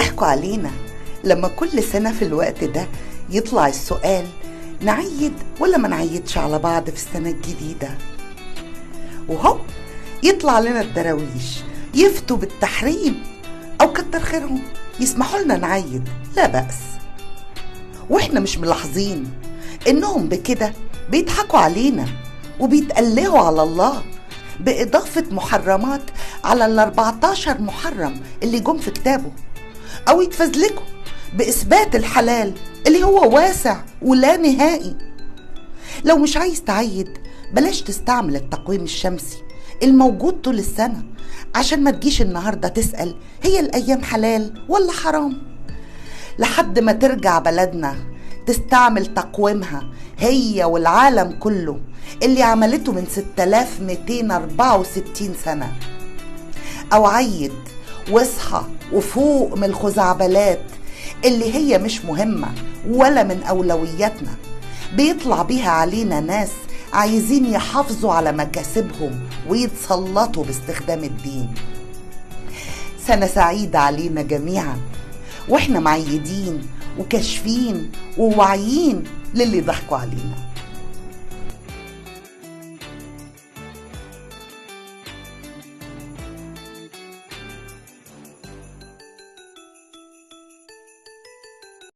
ضحكوا علينا لما كل سنة في الوقت ده يطلع السؤال: نعيد ولا ما نعيدش على بعض في السنة الجديدة؟ وهو يطلع لنا الدراويش يفتوا بالتحريم، أو كتر خيرهم يسمحوا لنا نعيد، لا بأس. وإحنا مش ملاحظين إنهم بكده بيضحكوا علينا وبيتقلهوا على الله بإضافة محرمات على 14 محرم اللي جم في كتابه، أو يتفزلكوا بإثبات الحلال اللي هو واسع ولا نهائي. لو مش عايز تعيد بلاش تستعمل التقويم الشمسي الموجود طول السنة، عشان ما تجيش النهاردة تسأل هي الأيام حلال ولا حرام، لحد ما ترجع بلدنا تستعمل تقويمها هي والعالم كله اللي عملته من 6264 سنة. أو عيد واصحى وفوق من الخزعبلات اللي هي مش مهمة ولا من أولوياتنا بيطلع بيها علينا ناس عايزين يحافظوا على مكاسبهم ويتسلطوا باستخدام الدين. سنة سعيدة علينا جميعا، واحنا معيدين وكاشفين وواعيين للي ضحكوا علينا.